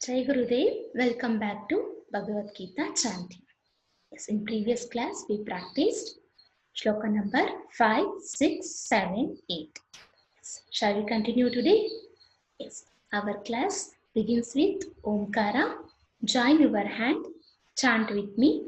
Jai Gurudev, welcome back to Bhagavad Gita chanting. Yes, in previous class we practiced shloka number 5, 6, 7, 8. Yes. Shall we continue today? Yes, our class begins with Omkara. Join your hand, chant with me.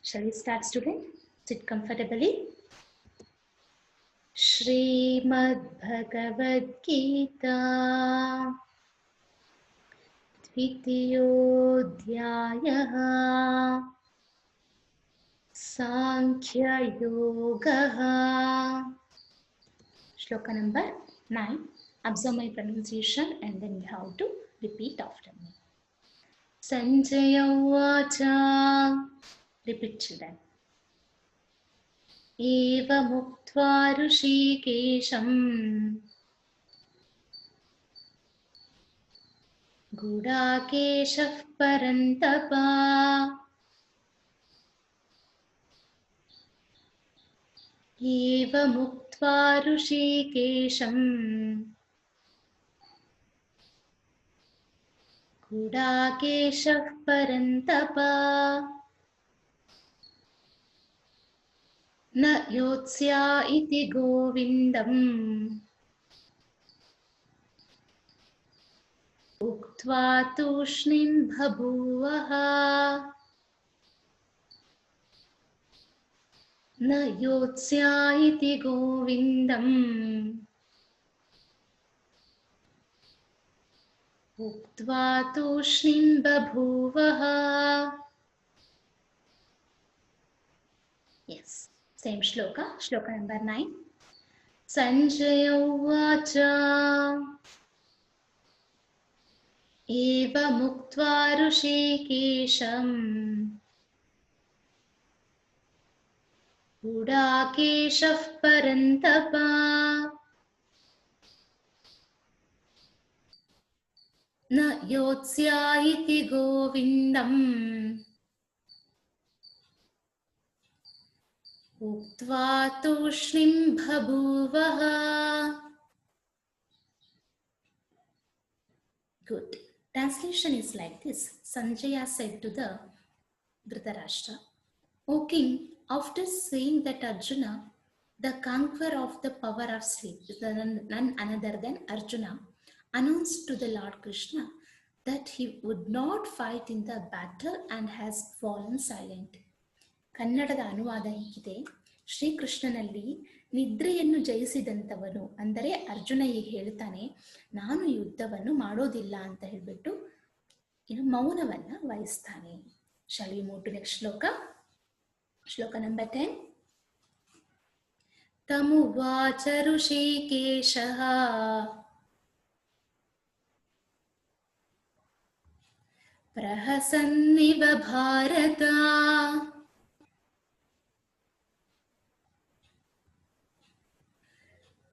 Shall we start, student? Sit comfortably. Shrimad Bhagavad Gita Dvitiyodhyayah Sankhya Yoga. Shloka number 9. Observe my pronunciation and then you have to repeat after me. Sanjaya Vacha. Repeat, children. Eva Muktva Rishikesham Gudakeshah Parantapa Eva Muktva Rishikesham Gudakeshah Parantapa Na Yotsya iti Govindam Uktva Tushnim Bhabuvaha Na Yotsya iti Govindam Uktva Tushnim Bhabuvaha. Yes, same shloka, shloka number 9. Sanjaya Uvacha Eva Muktva Rishikesham Gudakeshah Parantapa Na Yotsya iti Govindam Uktva Tushnim Bhabuvaha. Good. Translation is like this. Sanjaya said to the Dhritarashtra, O king, after saying that Arjuna, the conqueror of the power of sleep, is none other than Arjuna, announced to the Lord Krishna that he would not fight in the battle and has fallen silent. ಕನ್ನಡದ ಅನುವಾದ ಹೀಗಿದೆ. ಶ್ರೀಕೃಷ್ಣನಲ್ಲಿ ನಿದ್ರೆಯನ್ನು ಜಯಿಸಿದಂಥವನು ಅಂದರೆ ಅರ್ಜುನ ಈಗ ಹೇಳ್ತಾನೆ, ನಾನು ಯುದ್ಧವನ್ನು ಮಾಡೋದಿಲ್ಲ ಅಂತ ಹೇಳ್ಬಿಟ್ಟು ಮೌನವನ್ನ ವಹಿಸ್ತಾನೆ. Shall we move to next ಶ್ಲೋಕ. ಶ್ಲೋಕ ನಂಬರ್ 10. ತಮುವಾಚ ಋಷಿಕೇಶಃ ಪ್ರಹಸನ್ನಿವ ಭಾರತ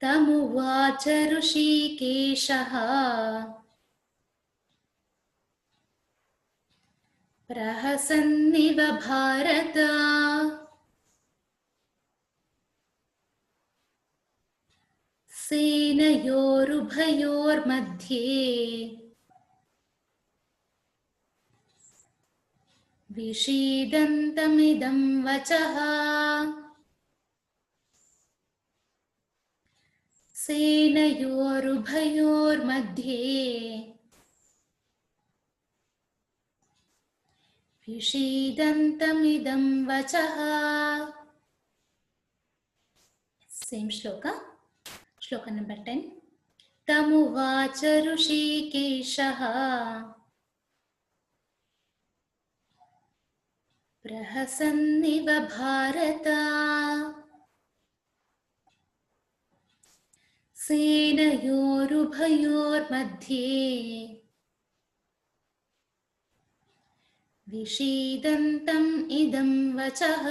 ತಮುವಾಚ ಋಷಿಕೇಶಃ ಪ್ರಹಸನ್ನಿವ ಭಾರತ ಸೇನಯೋರುಭಯೋರ್ಮಧ್ಯೆ ವಿಷೀದಂತಮಿದಂ ವಚಃ ಸೇನಯೋರುಭಯೋರ್ಮಧ್ಯೆ ವಿಷೀದಂತಮಿದಂ ವಚಃ. ಸೇಮ್ ಶ್ಲೋಕ. ಶ್ಲೋಕ ನಂಬರ್ 10. ತಮುವಾಚ ಋಷಿಕೇಶಃ ಪ್ರಹಸನ್ನಿವ ಭಾರತ ಸೇನಯೋರುಭಯೋರ್ಮಧ್ಯೆ ವಿಷೀದಂತಂ ಇದಂ ವಚಃ.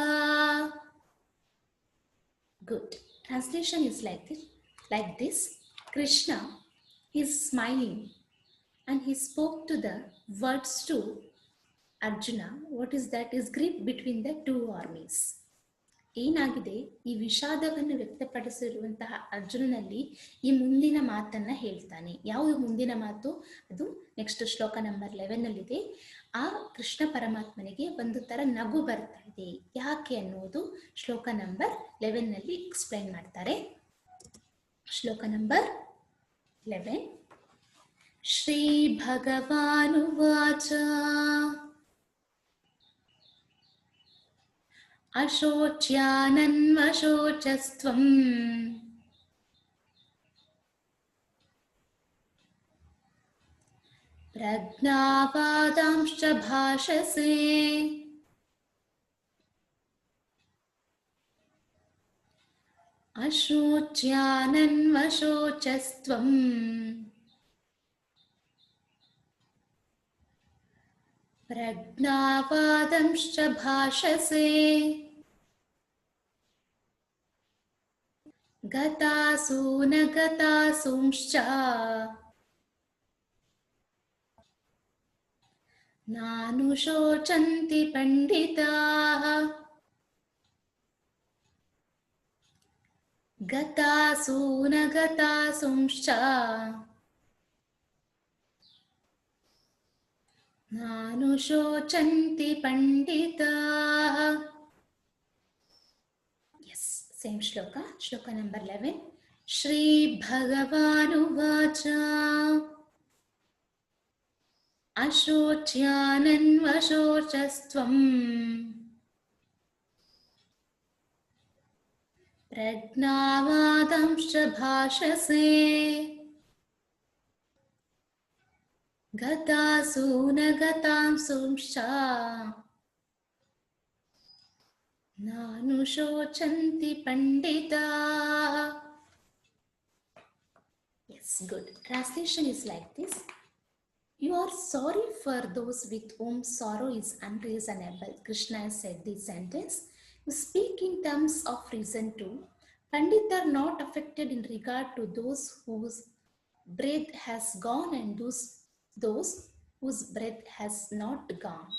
Good. Translation is like this. Krishna is smiling and he spoke to the words to Arjuna. What is that? Is grief between the two armies. ಏನಾಗಿದೆ, ಈ ವಿಷಾದವನ್ನು ವ್ಯಕ್ತಪಡಿಸಿರುವಂತಹ ಅರ್ಜುನನಲ್ಲಿ ಈ ಮುಂದಿನ ಮಾತನ್ನ ಹೇಳ್ತಾನೆ. ಯಾವುದು ಮುಂದಿನ ಮಾತು? ಅದು ನೆಕ್ಸ್ಟ್ ಶ್ಲೋಕ ನಂಬರ್ 11ನಲ್ಲಿದೆ. ಆ ಕೃಷ್ಣ ಪರಮಾತ್ಮನಿಗೆ ಒಂದು ತರ ನಗು ಬರ್ತಾ ಇದೆ. ಯಾಕೆ ಅನ್ನೋದು ಶ್ಲೋಕ ನಂಬರ್ 11ನಲ್ಲಿ ಎಕ್ಸ್ಪ್ಲೈನ್ ಮಾಡ್ತಾರೆ. ಶ್ಲೋಕ ನಂಬರ್ 11. ಶ್ರೀ ಭಗವಾನುವಾಚ ಅಶೋಚ್ಯಾನನ್ವಶೋಚಸ್ತ್ವಂ ಪ್ರಜ್ಞಾವಾದಾಂಶ್ಚ ಭಾಷಸೆ ಅಶೋಚ್ಯಾನನ್ವಶೋಚಸ್ತ್ವಂ ಪ್ರಜ್ಞಾವಾದಂಶ್ಚ ಭಾಷಸೆ ಗತಾಸು ನ ಗತಾಸೂಂಶ್ಚ ನಾನುಶೋಚಂತಿ ಪಂಡಿತಾಃ. ಗತಾಸು ನ ಗತಾಸೂಂಶ್ಚ ನಾನುಶೋಚಂತಿ ಪಂಡಿತಾಃ. ಎಸ್, ಸೇಮ್ ಶ್ಲೋಕ. ಶ್ಲೋಕ ನಂಬರ್ 11. ಶ್ರೀ ಭಗವಾನುವಾಚ ಅಶೋಚ್ಯಾನನ್ವಶೋಚಸ್ತ್ವಂ ಪ್ರಜ್ಞಾವಾದಂಶ್ಚ ಭಾಷಸೆ ಗತಾಸು ನ ಗತಾಂಸೂಂಶ್ಚ ನಾನುಶೋಚಂತಿ ಪಂಡಿತಾಃ. Yes, good. Translation is like this. You are sorry for those with whom sorrow is unreasonable. Krishna has said this sentence. You speak in terms of reason too. Pandits are not affected in regard to those whose breath has gone and those whose breath has not gone.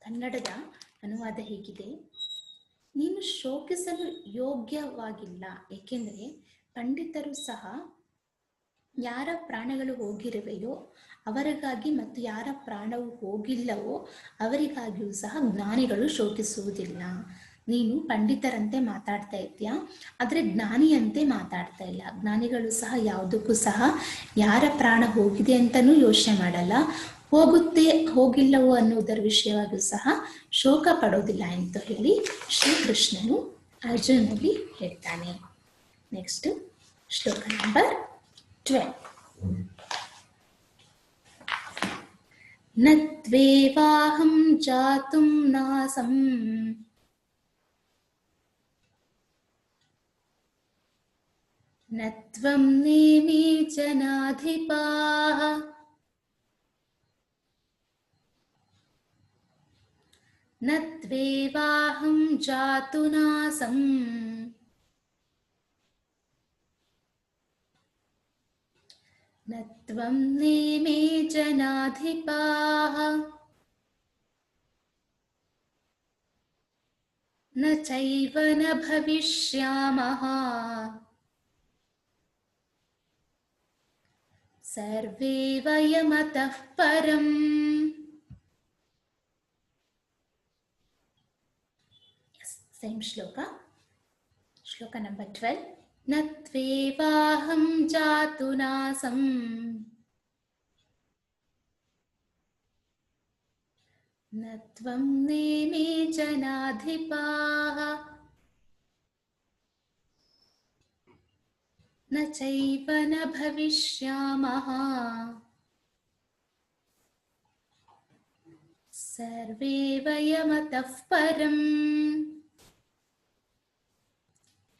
ಕನ್ನಡದ ಅನುವಾದ ಹೀಗಿದೆ. ನೀನು ಶೋಕಿಸಲು ಯೋಗ್ಯವಾಗಿಲ್ಲ, ಏಕೆಂದರೆ ಪಂಡಿತರು ಸಹ ಯಾರ ಪ್ರಾಣಗಳು ಹೋಗಿರುವೆಯೋ ಅವರಿಗಾಗಿ ಮತ್ತು ಯಾರ ಪ್ರಾಣವು ಹೋಗಿಲ್ಲವೋ ಅವರಿಗಾಗಿಯೂ ಸಹ ಜ್ಞಾನಿಗಳು ಶೋಕಿಸುವುದಿಲ್ಲ. ನೀನು ಪಂಡಿತರಂತೆ ಮಾತಾಡ್ತಾ ಇದ್ದೀಯಾ, ಆದರೆ ಜ್ಞಾನಿಯಂತೆ ಮಾತಾಡ್ತಾ ಇಲ್ಲ. ಜ್ಞಾನಿಗಳು ಸಹ ಯಾವುದಕ್ಕೂ ಸಹ ಯಾರ ಪ್ರಾಣ ಹೋಗಿದೆ ಅಂತಲೂ ಯೋಚನೆ ಮಾಡಲ್ಲ, ಹೋಗುತ್ತೆ ಹೋಗಿಲ್ಲವೋ ಅನ್ನೋದರ ವಿಷಯವಾಗಿಯೂ ಸಹ ಶೋಕ ಪಡೋದಿಲ್ಲ ಅಂತ ಹೇಳಿ ಶ್ರೀಕೃಷ್ಣನು ಅರ್ಜುನನಿಗೆ ಹೇಳ್ತಾನೆ. ನೆಕ್ಸ್ಟ್ ಶ್ಲೋಕ ನಂಬರ್ 12. ನ ತ್ವೇವಾಹಂ ಜಾತುಂ ನಾಸಂ ನ ತ್ವಂ ನೇಮಿ ಜನಾಧಿಪಾಃ. ನ ತ್ವೇವಾಹಂ ಜಾತು ನಾಸಂ ನ ತ್ವಂ ನೇಮಿ ಜನಾಧಿಪಾಃ. ನ ಚೈವ ನ ಭವಿಷ್ಯಾಮಃ ಸರ್ವೇ ವಯಮತಃ ಪರಂ. ಸೇಮ್ ಶ್ಲೋಕ. ಶ್ಲೋಕ ನಂಬರ್ 12. ನ ತ್ವೇವಾಹಂ ಜಾತು ನಾಸಂ ನ ತ್ವಂ ನೇಮಿ ಜನಾಧಿಪಾಃ. ನ ಚೈವ ನ ಭವಿಷ್ಯಾಮಃ ಸರ್ವೇ ವಯಮತಃ ಪರಂ.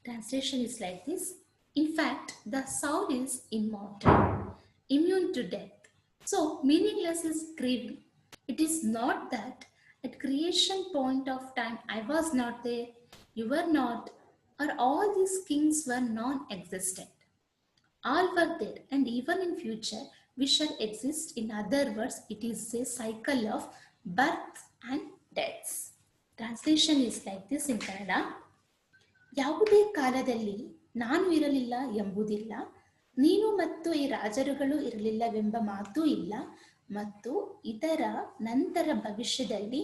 Translation is like this. In fact, the soul is immortal, immune to death. So, meaningless is grieving. It is not that at creation point of time I was not there, you were not, or all these kings were non-existent. All were there, and even in future we shall exist. In other words, it is a cycle of birth and deaths. Translation is like this in Kannada. ಯಾವುದೇ ಕಾಲದಲ್ಲಿ ನಾನು ಇರಲಿಲ್ಲ ಎಂಬುದಿಲ್ಲ, ನೀನು ಮತ್ತು ಈ ರಾಜರುಗಳು ಇರಲಿಲ್ಲವೆಂಬ ಮಾತೂ ಇಲ್ಲ, ಮತ್ತು ಇದರ ನಂತರ ಭವಿಷ್ಯದಲ್ಲಿ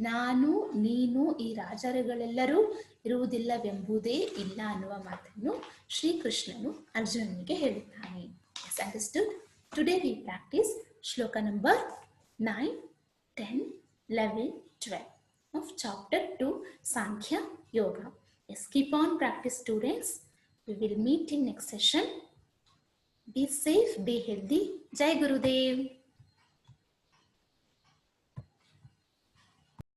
ನಾನು ನೀನು ಈ ರಾಜರುಗಳೆಲ್ಲರೂ ಇರುವುದಿಲ್ಲವೆಂಬುದೇ ಇಲ್ಲ ಅನ್ನುವ ಮಾತನ್ನು ಶ್ರೀಕೃಷ್ಣನು ಅರ್ಜುನನಿಗೆ ಹೇಳುತ್ತಾನೆ. Yes understood. Today we practice shloka number 9, 10, 11, 12 of chapter 2 Sankhya Yoga. Yes, keep on practice students. We will meet in next session. Be safe, be healthy. Jai Gurudev.